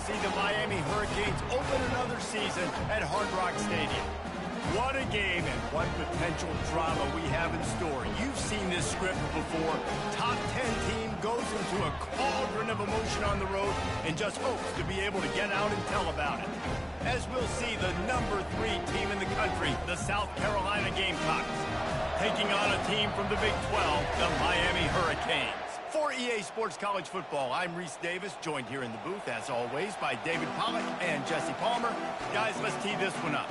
see the Miami Hurricanes open another season at Hard Rock Stadium. What a game and what potential drama we have in store. You've seen this script before. Top 10 team goes into a cauldron of emotion on the road and just hopes to be able to get out and tell about it. As we'll see the number 3 team in the country, the South Carolina Gamecocks, taking on a team from the Big 12, the Miami Hurricanes. For EA Sports College Football, I'm Reese Davis, joined here in the booth, as always, by David Pollack and Jesse Palmer. Guys, let's tee this one up.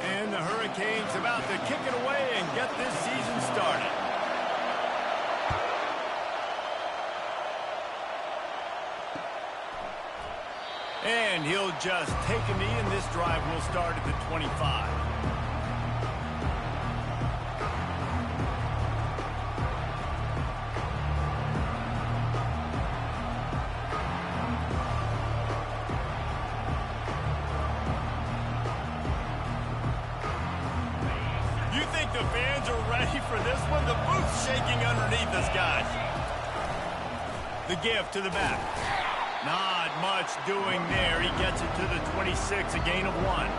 And the Hurricanes about to kick it away and get this season started. And he'll just take a knee, and this drive will start at the 25. The fans are ready for this one. The booth's shaking underneath us, guys. The give to the back. Not much doing there. He gets it to the 26, a gain of 1.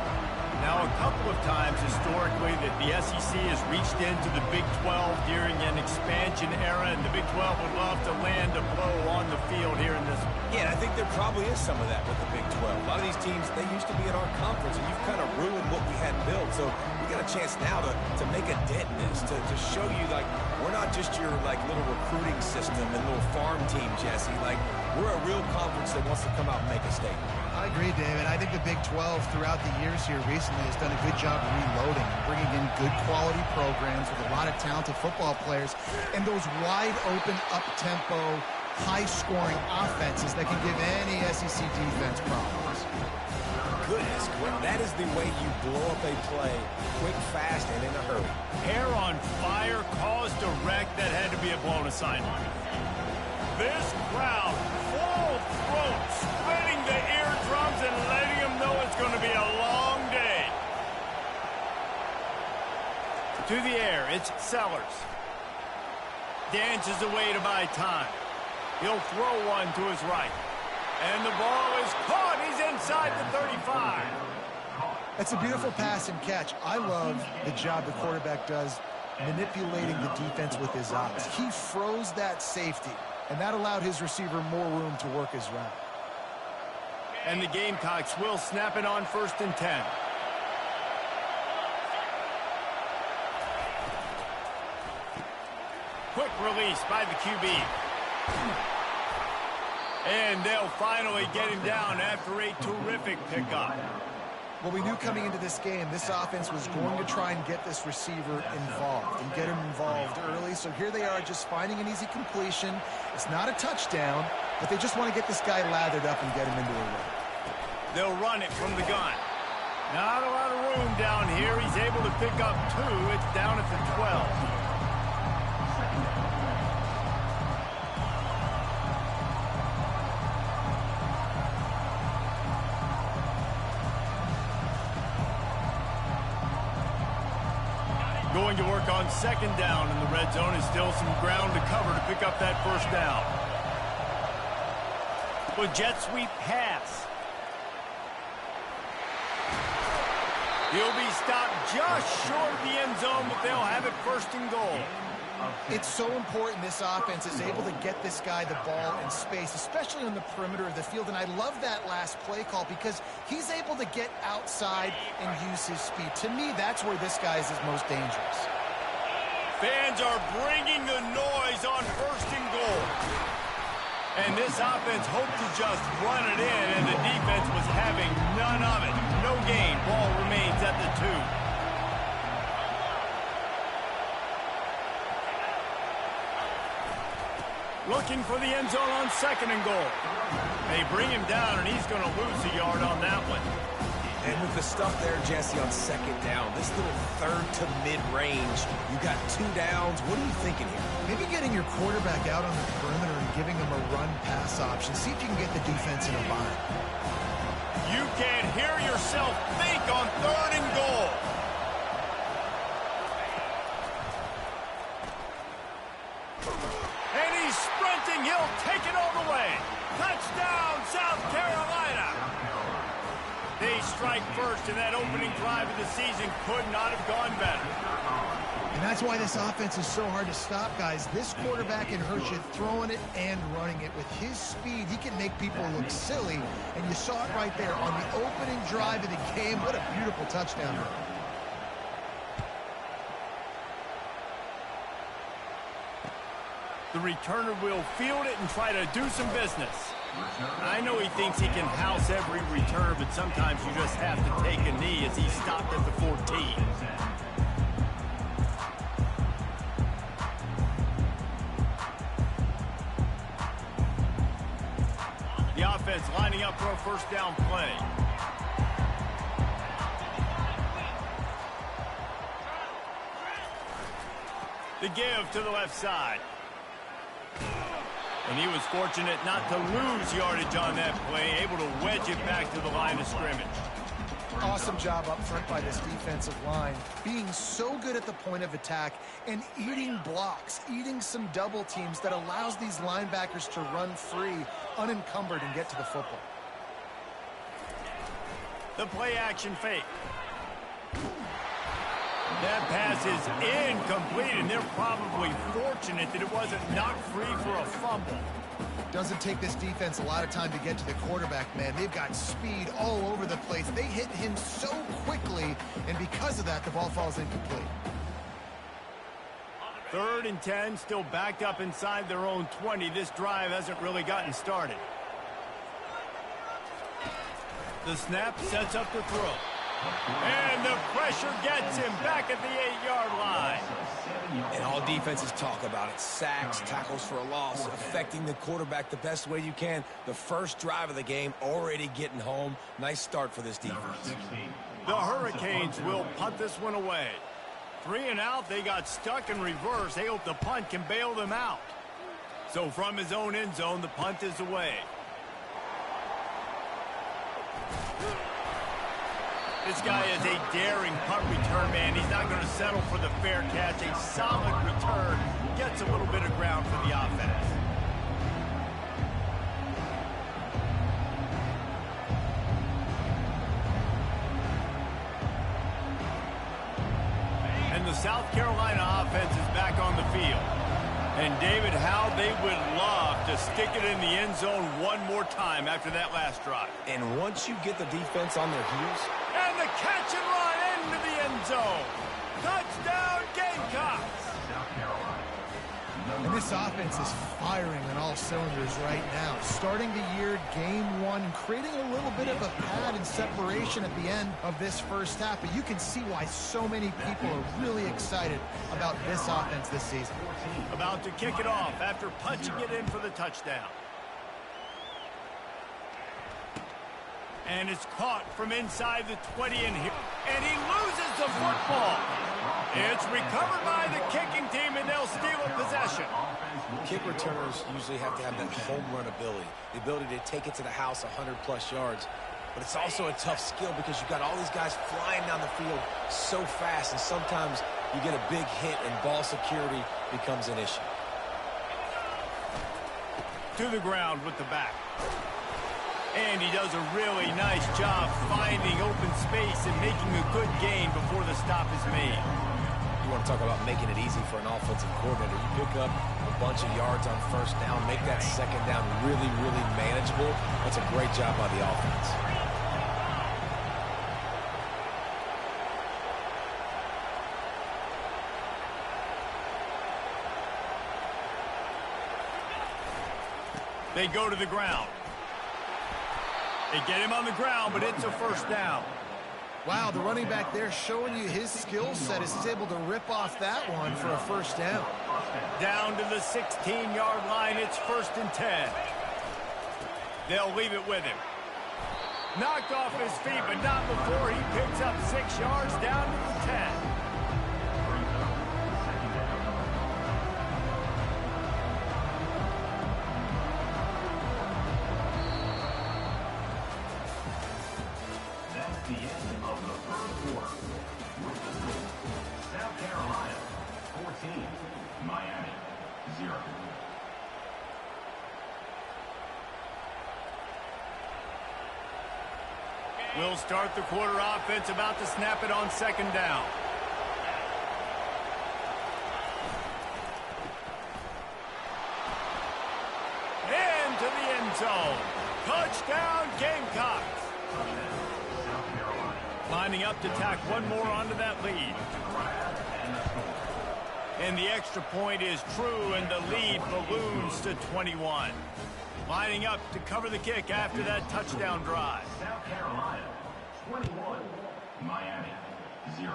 Now, a couple of times historically that the SEC has reached into the Big 12 during an expansion era, and the Big 12 would love to land a blow on the field here in this one. Yeah, I think there probably is some of that with the Big 12. A lot of these teams, they used to be in our conference, and you've kind of ruined what we had built. So we got a chance now to make a dent in this, to show you, like, we're not just your, like, little recruiting system and little farm team, Jesse. Like, we're a real conference that wants to come out and make a statement. I agree, David. I think the Big 12 throughout the years here recently has done a good job reloading and bringing in good quality programs with a lot of talented football players and those wide open, up-tempo, high-scoring offenses that can give any SEC defense problems. Goodness, that is the way you blow up a play quick, fast, and in a hurry. Hair on fire caused a wreck that had to be a blown assignment. This crowd, full throat, splitting the eardrums and letting them know it's going to be a long day. To the air, it's Sellers. Dances away to buy time. He'll throw one to his right. And the ball is caught. He's inside the 35. That's a beautiful pass and catch. I love the job the quarterback does manipulating the defense with his eyes. He froze that safety, and that allowed his receiver more room to work his route. And the Gamecocks will snap it on 1st and 10. Quick release by the QB. And they'll finally get him down after a terrific pickup. Well, we knew coming into this game, this offense was going to try and get this receiver involved and get him involved early. So here they are just finding an easy completion. It's not a touchdown, but they just want to get this guy lathered up and get him into a run. They'll run it from the gun. Not a lot of room down here. He's able to pick up 2. It's down at the 12. Going to work on 2nd down in the red zone, and still some ground to cover to pick up that 1st down. With jet sweep pass. He'll be stopped just short of the end zone, but they'll have it 1st and goal. It's so important this offense is able to get this guy the ball in space, especially on the perimeter of the field. And I love that last play call because he's able to get outside and use his speed. To me, that's where this guy is his most dangerous. Fans are bringing the noise on 1st and goal. And this offense hoped to just run it in, and the defense was having none of it. No gain. Ball remains at the 2. Looking for the end zone on 2nd and goal. They bring him down, and he's going to lose a yard on that one. And with the stuff there, Jesse, on 2nd down, this little 3rd to mid-range, you got 2 downs. What are you thinking here? Maybe getting your quarterback out on the perimeter and giving him a run-pass option. See if you can get the defense in a bind. You can't hear yourself think on 3rd and goal. And he's sprinting. He'll take it all the way. Touchdown, South Carolina. They strike first, and that opening drive of the season could not have gone better. And that's why this offense is so hard to stop, guys. This quarterback can hurt you throwing it and running it. With his speed, he can make people look silly, and you saw it right there on the opening drive of the game. What a beautiful touchdown. The returner will field it and try to do some business. I know he thinks he can house every return, but sometimes you just have to take a knee as he stopped at the 14. The offense lining up for a first down play. The give to the left side. And he was fortunate not to lose yardage on that play, able to wedge it back to the line of scrimmage. Awesome job up front by this defensive line, being so good at the point of attack and eating blocks, eating some double teams that allows these linebackers to run free, unencumbered, and get to the football. The play action fake. That pass is incomplete, and they're probably fortunate that it wasn't knocked free for a fumble. Doesn't take this defense a lot of time to get to the quarterback, man. They've got speed all over the place. They hit him so quickly, and because of that, the ball falls incomplete. 3rd and 10, still backed up inside their own 20. This drive hasn't really gotten started. The snap sets up the throw. And the pressure gets him back at the 8-yard line. And all defenses talk about it. Sacks, tackles for a loss, affecting the quarterback the best way you can. The first drive of the game already getting home. Nice start for this defense. The Hurricanes will punt this one away. 3 and out, they got stuck in reverse. They hope the punt can bail them out. So from his own end zone, the punt is away. This guy is a daring punt return man. He's not going to settle for the fair catch. A solid return gets a little bit of ground for the offense. And the South Carolina offense is back on the field. And David, how they would love to stick it in the end zone one more time after that last drive. And once you get the defense on their heels, and the catch and run into the end zone. Touchdown, Gamecocks! And this offense is firing on all cylinders right now. Starting the year, game 1, creating a little bit of a pad and separation at the end of this first half. But you can see why so many people are really excited about this offense this season. About to kick it off after punching it in for the touchdown. And it's caught from inside the 20 in here. And he loses the football. It's recovered by the kicking team, and they'll steal a possession. kick returners usually have to have that home run ability, the ability to take it to the house 100-plus yards. But it's also a tough skill because you've got all these guys flying down the field so fast, and sometimes you get a big hit and ball security becomes an issue. To the ground with the back. And he does a really nice job finding open space and making a good gain before the stop is made. You want to talk about making it easy for an offensive coordinator. You pick up a bunch of yards on first down, make that second down really, really manageable. That's a great job by the offense. They go to the ground. They get him on the ground, but it's a first down. Wow, the running back there showing you his skill set as he's able to rip off that one for a first down. Down to the 16-yard line, it's 1st and 10. They'll leave it with him. Knocked off his feet, but not before he picks up 6 yards down to the 10. We'll start the quarter offense, about to snap it on second down. Into the end zone. Touchdown, Gamecocks. Lining up to tack one more onto that lead. And the extra point is true, and the lead balloons to 21. Lining up to cover the kick after that touchdown drive. South Carolina, 21. Miami, 0.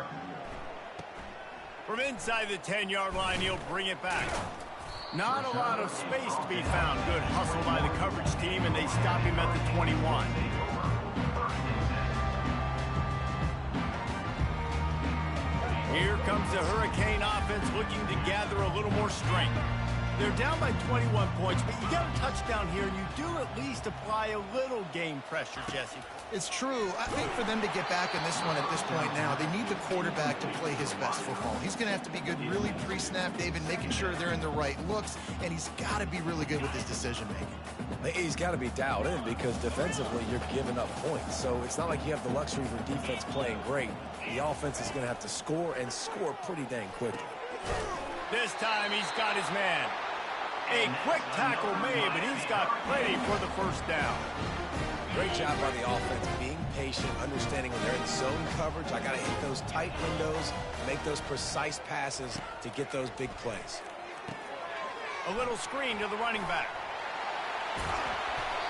From inside the 10-yard line, he'll bring it back. Not a lot of space to be found. Good hustle by the coverage team, and they stop him at the 21. Here comes the Hurricane offense looking to gather a little more strength. They're down by 21 points, but you got a touchdown here, and you do at least apply a little game pressure, Jesse. It's true. I think for them to get back in this one at this point now, they need the quarterback to play his best football. He's going to have to be good really pre-snap, David, making sure they're in the right looks, and he's got to be really good with his decision-making. He's got to be dialed in because defensively you're giving up points. So it's not like you have the luxury of your defense playing great. The offense is going to have to score and score pretty dang quickly. This time he's got his man. A quick tackle made, but he's got plenty for the first down. Great job by the offense, being patient, understanding when they're in zone coverage. I got to hit those tight windows, make those precise passes to get those big plays. A little screen to the running back.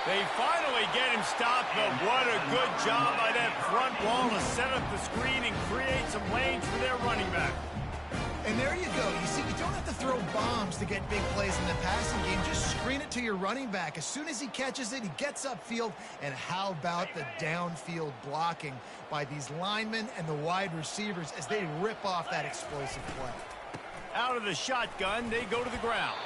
They finally get him stopped, but what a good job by that front wall to set up the screen and create some lanes for their running back. And there you go. You see, you don't have to throw bombs to get big plays in the passing game. Just screen it to your running back. As soon as he catches it, he gets upfield. And how about the downfield blocking by these linemen and the wide receivers as they rip off that explosive play? Out of the shotgun, they go to the ground.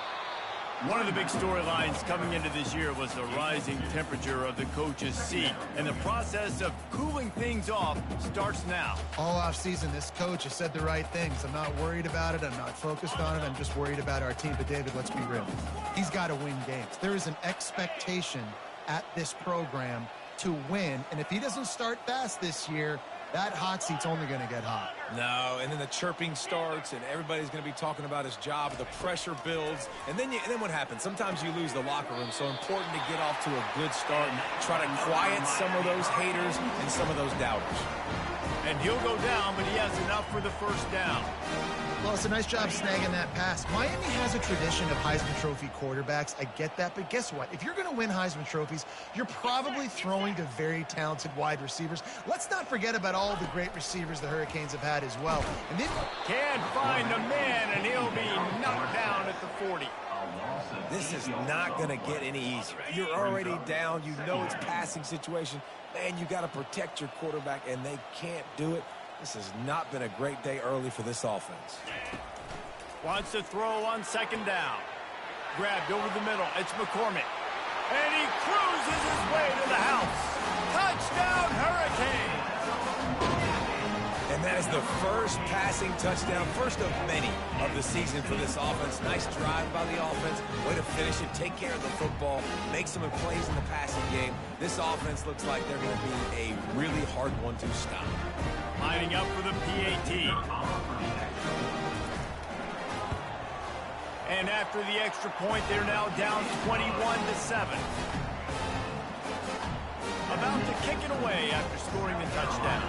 One of the big storylines coming into this year was the rising temperature of the coach's seat, and the process of cooling things off starts now. All offseason, this coach has said the right things. I'm not worried about it. I'm not focused on it. I'm just worried about our team. But, David, let's be real. He's got to win games. There is an expectation at this program to win, and if he doesn't start fast this year, that hot seat's only going to get hot. No, and then the chirping starts, and everybody's going to be talking about his job. The pressure builds, and then what happens? Sometimes you lose the locker room, so important to get off to a good start and try to quiet some of those haters and some of those doubters. And he'll go down, but he has enough for the first down. Well, it's a nice job snagging that pass. Miami has a tradition of Heisman Trophy quarterbacks. I get that, but guess what? If you're going to win Heisman Trophies, you're probably throwing to very talented wide receivers. Let's not forget about all the great receivers the Hurricanes have had as well. And then can't find a man, and he'll be knocked down at the 40. This is not going to get any easier. You're already down. You know it's passing situation. Man, you got to protect your quarterback, and they can't do it. This has not been a great day early for this offense. Wants to throw on second down. Grabbed over the middle. It's McCormick. And he cruises his way to the house. Touchdown, Hurricanes! And that is the first passing touchdown, first of many of the season for this offense. Nice drive by the offense. Way to finish it, take care of the football, make some plays in the passing game. This offense looks like they're going to be a really hard one to stop. Lining up for the PAT. And after the extra point, they're now down 21-7. About to kick it away after scoring the touchdown.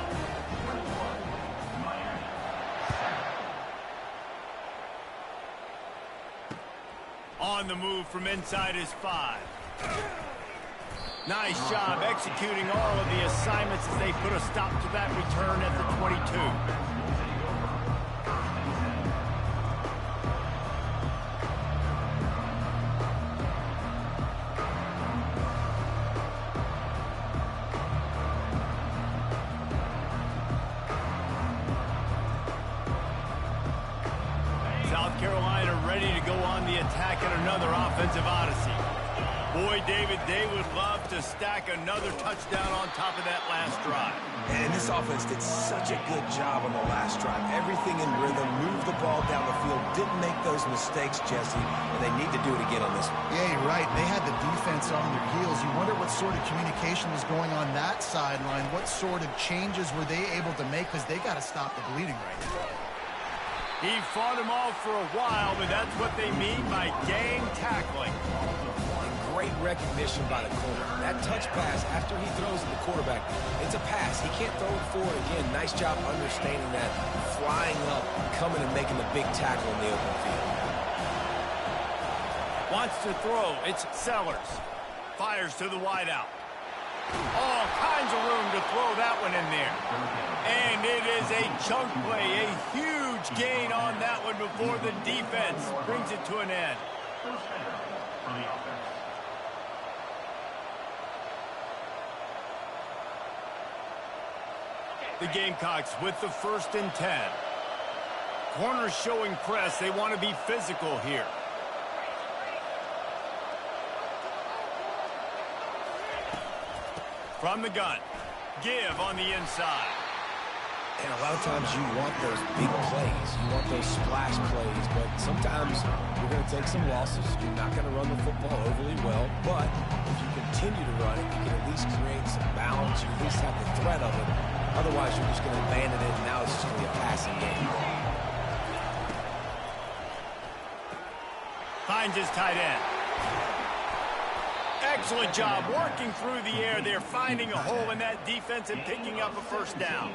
On the move from inside his 5. Nice job executing all of the assignments as they put a stop to that return at the 22. South Carolina ready to go on the attack in another offensive odyssey. Boy, David, they would love to stack another touchdown on top of that last drive. And this offense did such a good job on the last drive. Everything in rhythm, moved the ball down the field, didn't make those mistakes, Jesse, and they need to do it again on this one. Yeah, you're right. They had the defense on their heels. You wonder what sort of communication was going on that sideline. What sort of changes were they able to make, because they got to stop the bleeding right now. He fought him off for a while, but that's what they mean by gang tackling. Great recognition by the corner. That touch pass after he throws at the quarterback, it's a pass. He can't throw it forward again. Nice job understanding that, flying up, coming and making the big tackle in the open field. Wants to throw. It's Sellers. Fires to the wideout. All kinds of room to throw that one in there. And it is a chunk play, a huge gain on that one before the defense brings it to an end. First down for the offense. The Gamecocks with the 1st and 10. Corners showing press. They want to be physical here. From the gun. Give on the inside. And a lot of times you want those big plays. You want those splash plays. But sometimes you're going to take some losses. You're not going to run the football overly well. But if you continue to run it, you can at least create some balance. You at least have the threat of it. Otherwise, you're just going to abandon it, and now it's just going to be a passing game. Finds his tight end. Excellent job working through the air there, finding a hole in that defense and picking up a first down.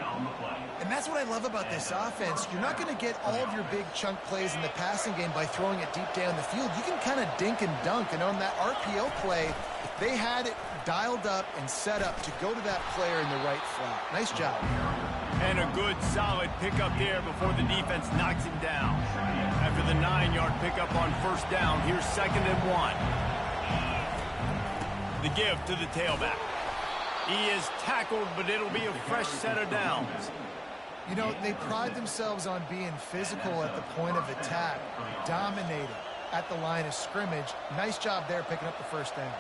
And that's what I love about this offense. You're not going to get all of your big chunk plays in the passing game by throwing it deep down the field. You can kind of dink and dunk, and on that RPO play, they had it dialed up and set up to go to that player in the right flat. Nice job. And a good, solid pickup there before the defense knocks him down. After the 9-yard pickup on first down, here's 2nd and 1. The give to the tailback. He is tackled, but it'll be a fresh set of downs. You know, they pride themselves on being physical at the point of attack, dominating at the line of scrimmage. Nice job there picking up the first down.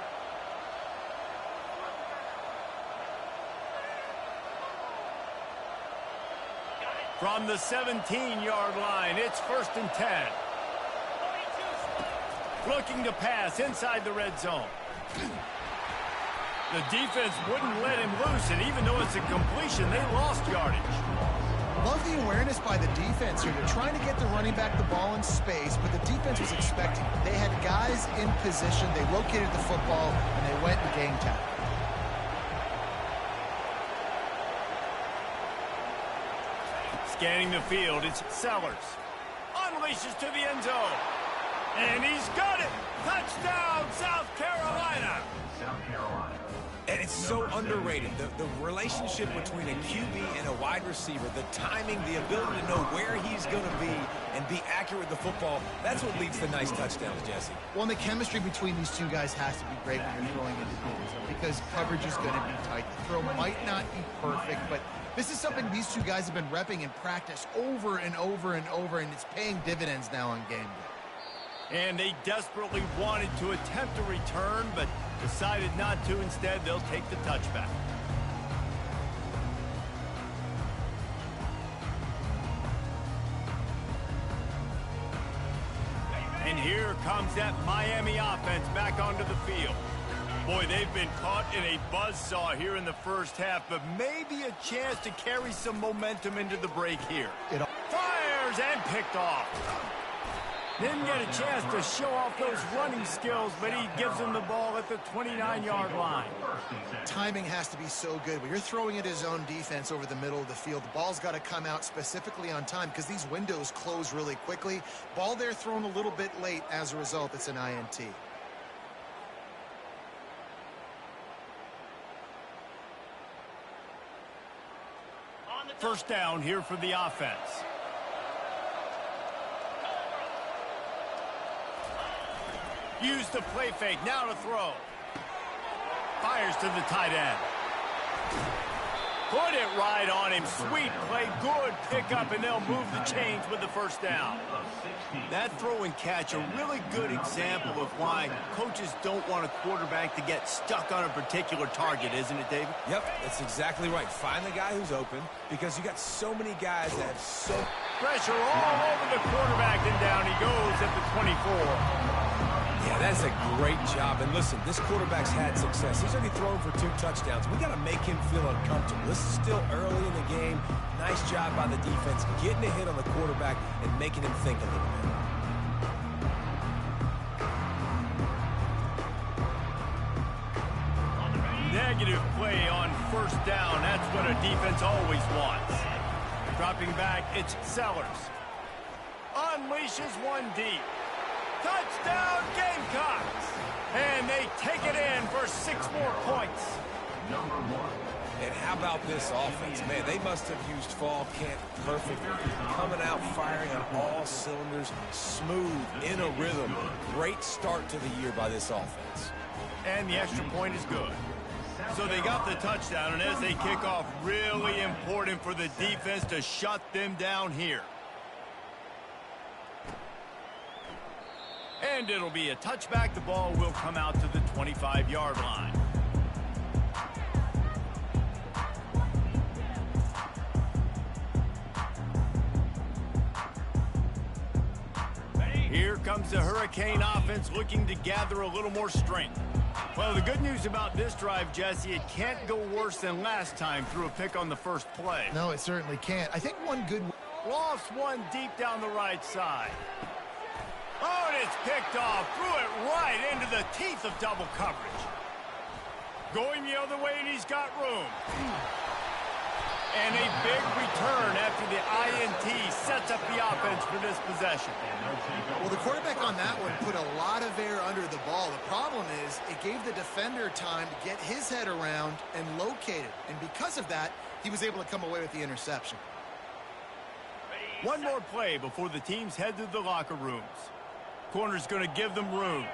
From the 17-yard line, it's 1st and 10. Looking to pass inside the red zone. The defense wouldn't let him loose, and even though it's a completion, they lost yardage. Love the awareness by the defense here. They're trying to get the running back the ball in space, but the defense was expecting it. They had guys in position. They located the football, and they went and game tackle. Scanning the field, it's Sellers. Unleashes to the end zone. And he's got it! Touchdown, South Carolina! South Carolina. And it's so underrated. The relationship between a QB and a wide receiver, the timing, the ability to know where he's going to be and be accurate with the football, that's what leads to nice touchdowns, Jesse. Well, and the chemistry between these two guys has to be great when you're throwing into the end zone because coverage is going to be tight. The throw might not be perfect, but this is something these two guys have been repping in practice over and over and over, and it's paying dividends now on game day. And they desperately wanted to attempt a return, but decided not to. Instead, they'll take the touchback. And here comes that Miami offense back onto the field. Boy, they've been caught in a buzzsaw here in the first half, but maybe a chance to carry some momentum into the break here. Fires and picked off. Didn't get a chance to show off those running skills, but he gives him the ball at the 29-yard line. Timing has to be so good. When you're throwing at his own defense over the middle of the field, the ball's got to come out specifically on time because these windows close really quickly. Ball there thrown a little bit late. As a result, it's an INT. First down here for the offense. Use the play fake, now to throw. Fires to the tight end. Put it right on him. Sweet play, good pickup, and they'll move the chains with the first down. That throw and catch, a really good example of why coaches don't want a quarterback to get stuck on a particular target, isn't it, David? Yep, that's exactly right. Find the guy who's open, because you got so many guys that have so... Pressure all over the quarterback, and down he goes at the 24. Yeah, that's a great job. And listen, this quarterback's had success. He's already thrown for 2 touchdowns. We got to make him feel uncomfortable. This is still early in the game. Nice job by the defense, getting a hit on the quarterback and making him think a little bit. Negative play on first down. That's what a defense always wants. Dropping back, it's Sellers. Unleashes one deep. Touchdown, Gamecocks! And they take it in for 6 more points. And how about this offense? Man, they must have used fall camp perfectly. Coming out, firing on all cylinders, smooth, in a rhythm. Great start to the year by this offense. And the extra point is good. So they got the touchdown, and as they kick off, really important for the defense to shut them down here. And it'll be a touchback. The ball will come out to the 25-yard line. Here comes the Hurricane offense looking to gather a little more strength. Well, the good news about this drive, Jesse, it can't go worse than last time through a pick on the first play. No, it certainly can't. I think one good... Lost one deep down the right side. Oh, and it's picked off. Threw it right into the teeth of double coverage. Going the other way, and he's got room. And a big return after the INT sets up the offense for this possession. Well, the quarterback on that one put a lot of air under the ball. The problem is it gave the defender time to get his head around and locate it. And because of that, he was able to come away with the interception. One more play before the teams head to the locker rooms. Corner's going to give them room.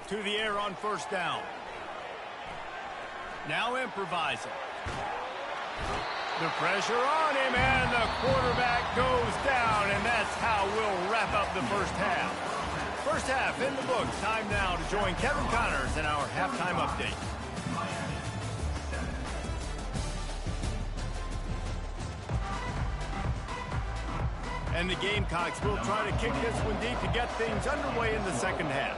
To the air on first down. Now improvising. The pressure on him, and the quarterback goes down, and that's how we'll wrap up the first half. First half in the books. Time now to join Kevin Connors in our halftime update. And the Gamecocks will try to kick this one deep to get things underway in the second half.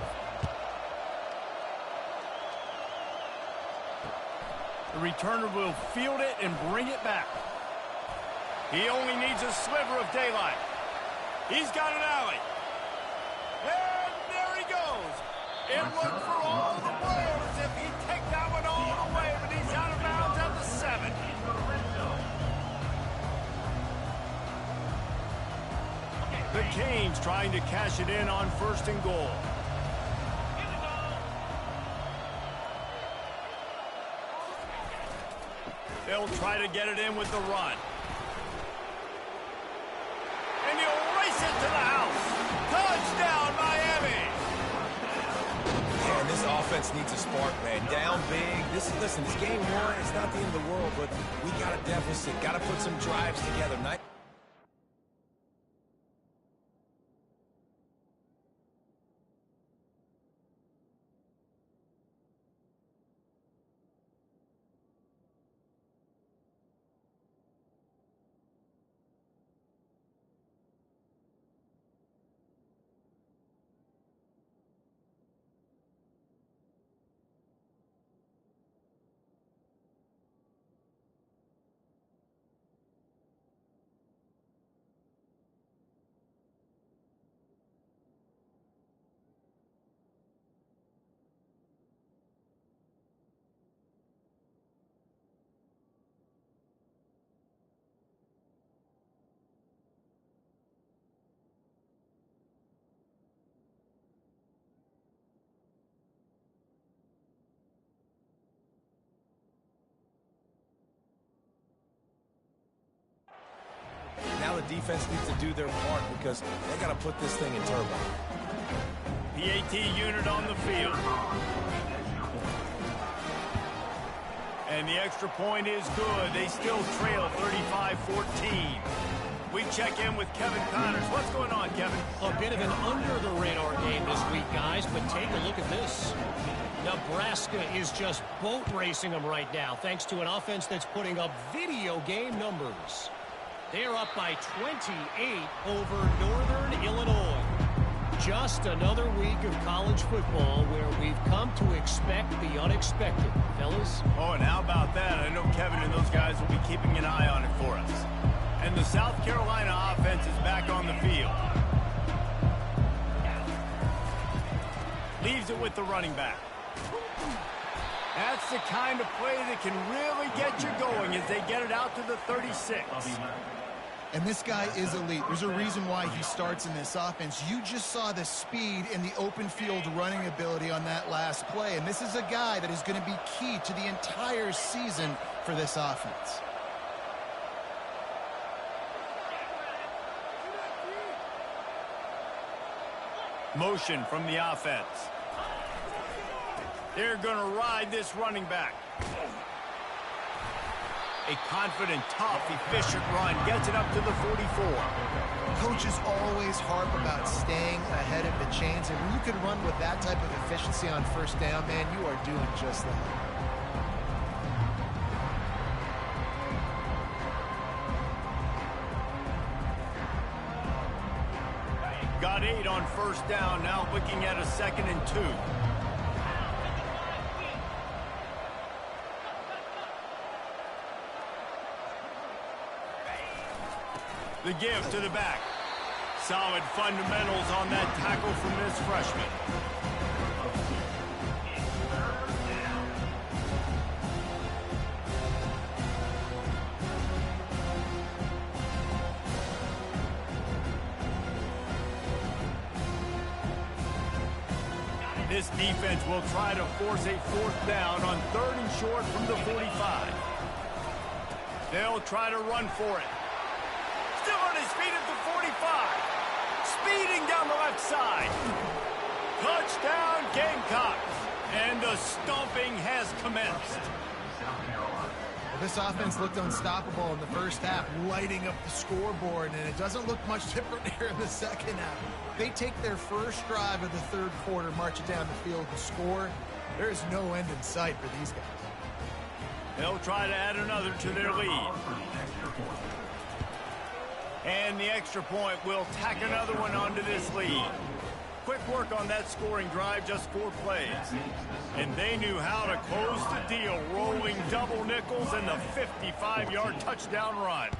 The returner will field it and bring it back. He only needs a sliver of daylight. He's got an alley. And there he goes. It looked for all the world as if he'd take that one all the way, but he's out of bounds at the 7. The Canes trying to cash it in on first and goal. They'll try to get it in with the run. And he'll race it to the house. Touchdown, Miami! Yeah, and this offense needs a spark, man. Down big. Listen, it's game 1. It's not the end of the world, but we got a deficit. Got to put some drives together. Now the defense needs to do their part because they got to put this thing in turbo. PAT unit on the field. And the extra point is good. They still trail 35-14. We check in with Kevin Connors. What's going on, Kevin? A bit of an under-the-radar game this week, guys, but take a look at this. Nebraska is just boat racing them right now, thanks to an offense that's putting up video game numbers. They're up by 28 over Northern Illinois. Just another week of college football where we've come to expect the unexpected, fellas. Oh, and how about that? I know Kevin and those guys will be keeping an eye on it for us. And the South Carolina offense is back on the field. Leaves it with the running back. That's the kind of play that can really get you going as they get it out to the 36. And this guy is elite. There's a reason why he starts in this offense. You just saw the speed and the open field running ability on that last play. And this is a guy that is going to be key to the entire season for this offense. Motion from the offense. They're going to ride this running back. A confident, tough, efficient run gets it up to the 44. Coaches always harp about staying ahead of the chains, and when you can run with that type of efficiency on first down, man, you are doing just that. Got 8 on first down, now looking at a 2nd and 2. The give to the back. Solid fundamentals on that tackle from this freshman. This defense will try to force a 4th down on 3rd and short from the 45. They'll try to run for it. Still on his feet at the 45. Speeding down the left side. Touchdown, Gamecocks. And the stomping has commenced. Well, this offense looked unstoppable in the first half, lighting up the scoreboard, and it doesn't look much different here in the second half. They take their first drive of the third quarter, march it down the field to score. There is no end in sight for these guys. They'll try to add another to their lead. And the extra point will tack another one onto this lead. Quick work on that scoring drive, just 4 plays. And they knew how to close the deal, rolling double nickels and the 55-yard touchdown run.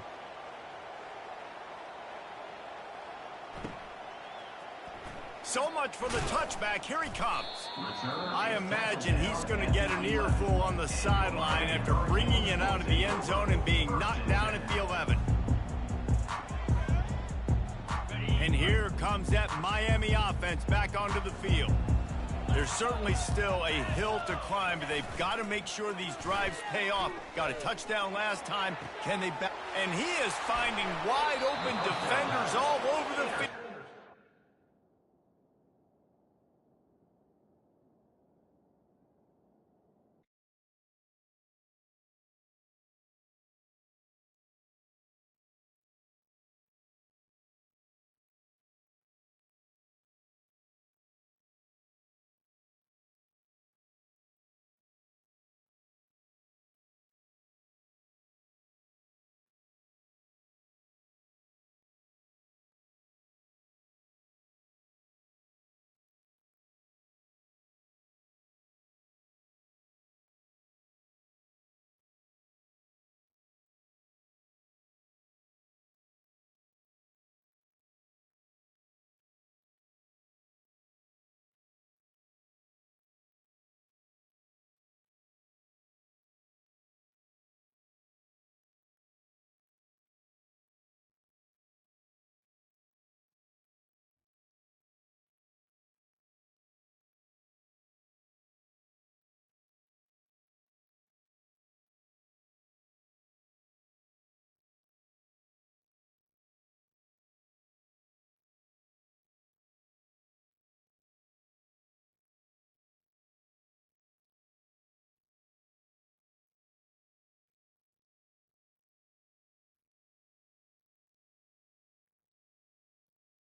So much for the touchback. Here he comes. I imagine he's going to get an earful on the sideline after bringing it out of the end zone and being knocked down at the 11. And here comes that Miami offense back onto the field. There's certainly still a hill to climb, but they've got to make sure these drives pay off. Got a touchdown last time. Can they back? And he is finding wide open defenders all over the field.